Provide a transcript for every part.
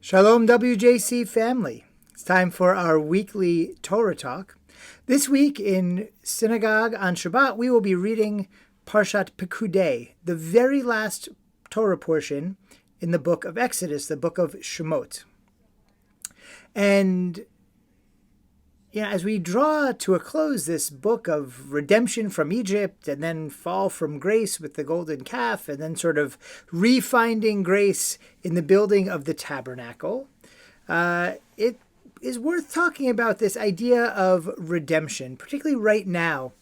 Shalom WJC family. It's time for our weekly Torah Talk. This week in synagogue on Shabbat, we will be reading Parshat Pekudei, the very last Torah portion in the book of Exodus, the book of Shemot. And as we draw to a close this book of redemption from Egypt and then fall from grace with the golden calf and then sort of refinding grace in the building of the tabernacle, it is worth talking about this idea of redemption, particularly right now,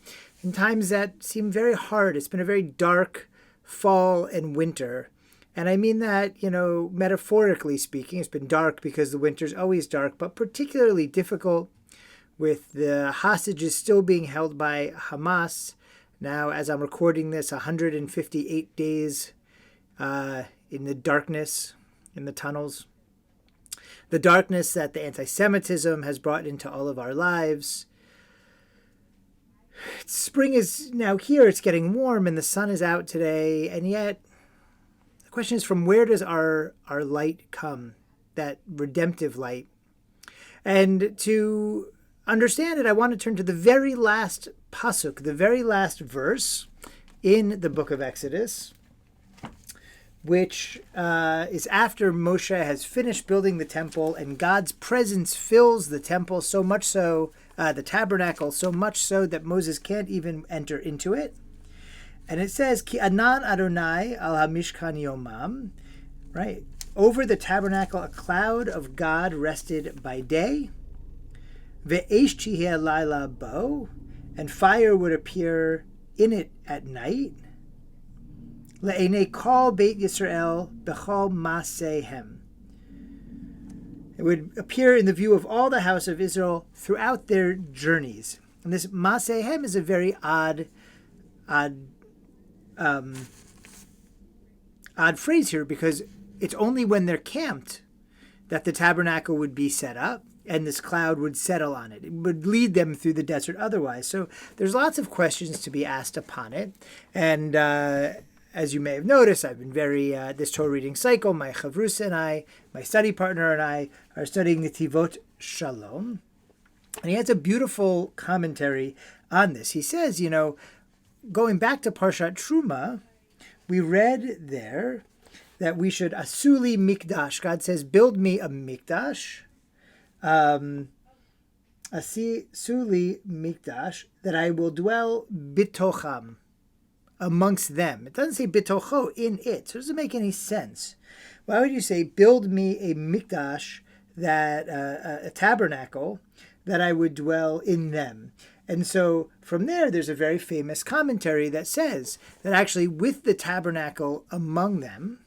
in times that seem very hard. It's been a very dark fall and winter. And I mean that, metaphorically speaking. It's been dark because the winter's always dark, but particularly difficult with the hostages still being held by Hamas. Now, as I'm recording this, 158 days in the darkness, in the tunnels. The darkness that the anti-Semitism has brought into all of our lives. Spring is now here, it's getting warm, and the sun is out today, and yet the question is, from where does our light come, that redemptive light? And to understand it, I want to turn to the very last pasuk, the very last verse in the book of Exodus, which is after Moshe has finished building the temple and God's presence fills the temple, so much so, the tabernacle, so much so that Moses can't even enter into it. And it says, Ki anan Adonai al hamishkan yomam, right? Over the tabernacle, a cloud of God rested by day. Ve'esh tiheh laila bo, and fire would appear in it at night. Le'enei kol Beit Yisrael bechol masehem. It would appear in the view of all the house of Israel throughout their journeys. And this masehem is a very odd phrase here, because it's only when they're camped that the tabernacle would be set up and this cloud would settle on it. It would lead them through the desert otherwise. So there's lots of questions to be asked upon it. And as you may have noticed, I've been this Torah reading cycle, my chavrusa and I, my study partner and I, are studying Netivot Shalom. And he has a beautiful commentary on this. He says, going back to Parshat Truma, we read there that we should asuli mikdash. God says, build me a mikdash. Asuli mikdash, that I will dwell bitocham, amongst them. It doesn't say bitocho, in it. So it doesn't make any sense. Why would you say, build me a mikdash, that a tabernacle, that I would dwell in them? And so from there's a very famous commentary that says that actually with the tabernacle among them,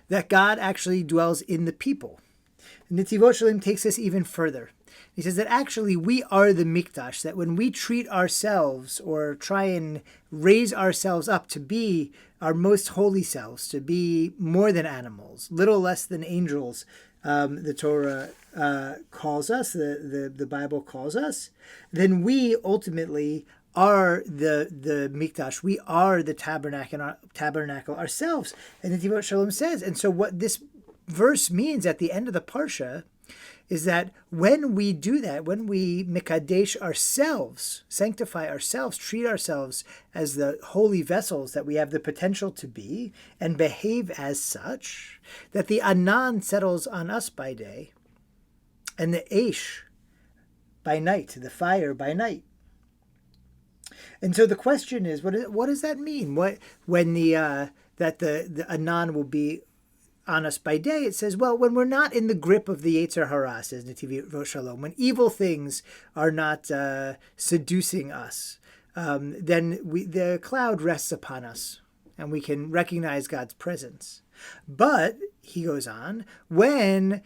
that God actually dwells in the people. Netivot Shalom takes this even further. He says that actually we are the mikdash, that when we treat ourselves or try and raise ourselves up to be our most holy selves, to be more than animals, little less than angels, the Torah calls us, the Bible calls us, then we ultimately are the mikdash. We are the tabernacle ourselves. And Netivot Shalom says, and so what this verse means at the end of the parsha is that when we do that, when we mikadesh ourselves, sanctify ourselves, treat ourselves as the holy vessels that we have the potential to be, and behave as such, that the anan settles on us by day, and the eish by night, the fire by night. And so the question is, what does that mean? When the anan will be on us by day? It says, well, when we're not in the grip of the Yetzer Hara, says Netivot Shalom, when evil things are not seducing us, then the cloud rests upon us and we can recognize God's presence. But, he goes on, when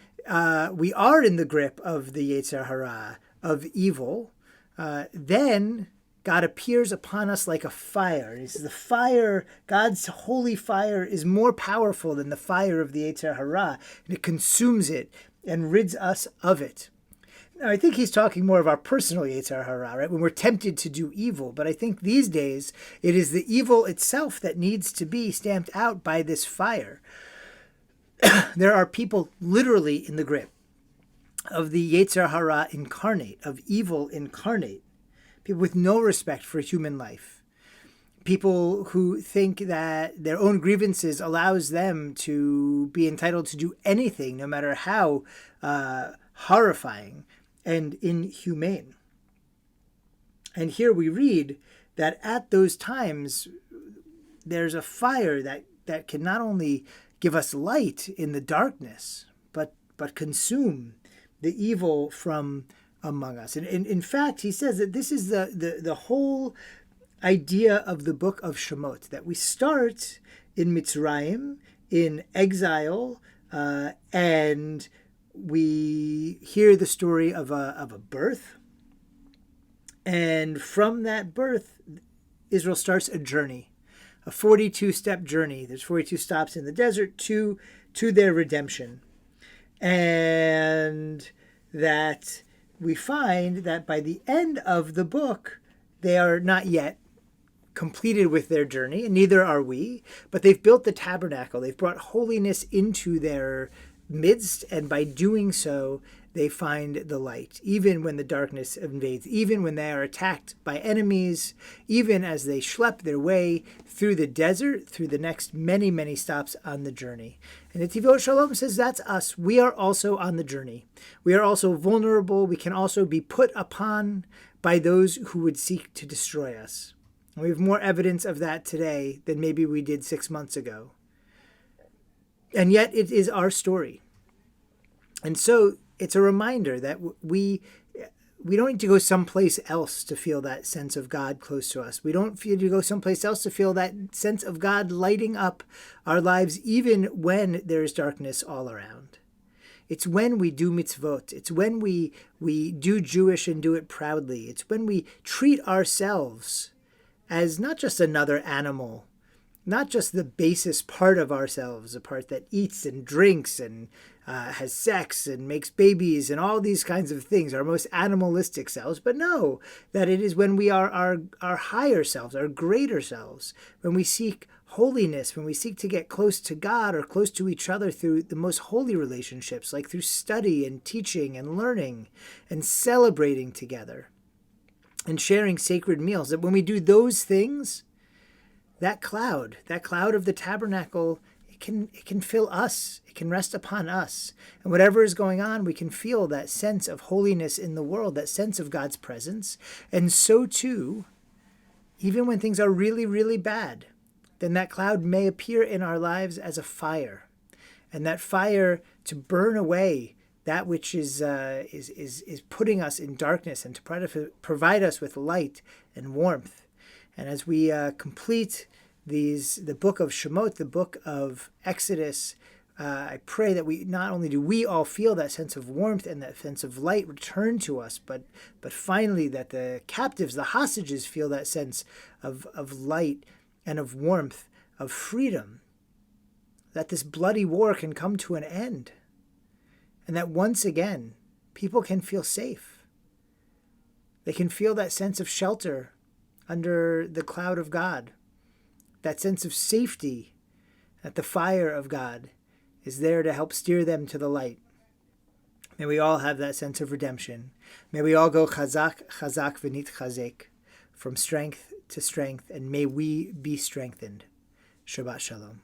we are in the grip of the Yetzer Hara, of evil, then God appears upon us like a fire. He says the fire, God's holy fire, is more powerful than the fire of the Yetzer Hara, and it consumes it and rids us of it. Now, I think he's talking more of our personal Yetzer Hara, right? When we're tempted to do evil. But I think these days, it is the evil itself that needs to be stamped out by this fire. There are people literally in the grip of the Yetzer Hara incarnate, of evil incarnate, people with no respect for human life, people who think that their own grievances allows them to be entitled to do anything, no matter how horrifying and inhumane. And here we read that at those times, there's a fire that can not only give us light in the darkness, but consume the evil from among us. And in fact, he says that this is the whole idea of the book of Shemot, that we start in Mitzrayim, in exile, and we hear the story of a birth. And from that birth, Israel starts a journey, a 42-step journey. There's 42 stops in the desert to their redemption. And that we find that by the end of the book, they are not yet completed with their journey, and neither are we, but they've built the tabernacle. They've brought holiness into their midst, and by doing so, they find the light, even when the darkness invades, even when they are attacked by enemies, even as they schlep their way through the desert, through the next many, many stops on the journey. And Netivot Shalom says that's us. We are also on the journey. We are also vulnerable. We can also be put upon by those who would seek to destroy us. And we have more evidence of that today than maybe we did 6 months ago. And yet it is our story. And so it's a reminder that we don't need to go someplace else to feel that sense of God close to us. We don't need to go someplace else to feel that sense of God lighting up our lives, even when there's darkness all around. It's when we do mitzvot. It's when we do Jewish and do it proudly. It's when we treat ourselves as not just another animal, not just the basest part of ourselves, a part that eats and drinks and has sex and makes babies and all these kinds of things, our most animalistic selves, but no, that it is when we are our higher selves, our greater selves, when we seek holiness, when we seek to get close to God or close to each other through the most holy relationships, like through study and teaching and learning and celebrating together and sharing sacred meals, that when we do those things, that cloud of the tabernacle, it can fill us. It can rest upon us. And whatever is going on, we can feel that sense of holiness in the world, that sense of God's presence. And so too, even when things are really, really bad, then that cloud may appear in our lives as a fire. And that fire to burn away that which is putting us in darkness, and to provide us with light and warmth. And as we complete the book of Shemot, the book of Exodus, I pray that we not only do we all feel that sense of warmth and that sense of light return to us, but finally that the captives, the hostages, feel that sense of light and of warmth, of freedom, that this bloody war can come to an end, and that once again people can feel safe. They can feel that sense of shelter under the cloud of God, that sense of safety, that the fire of God is there to help steer them to the light. May we all have that sense of redemption. May we all go chazak, chazak v'nit chazek, from strength to strength, and may we be strengthened. Shabbat Shalom.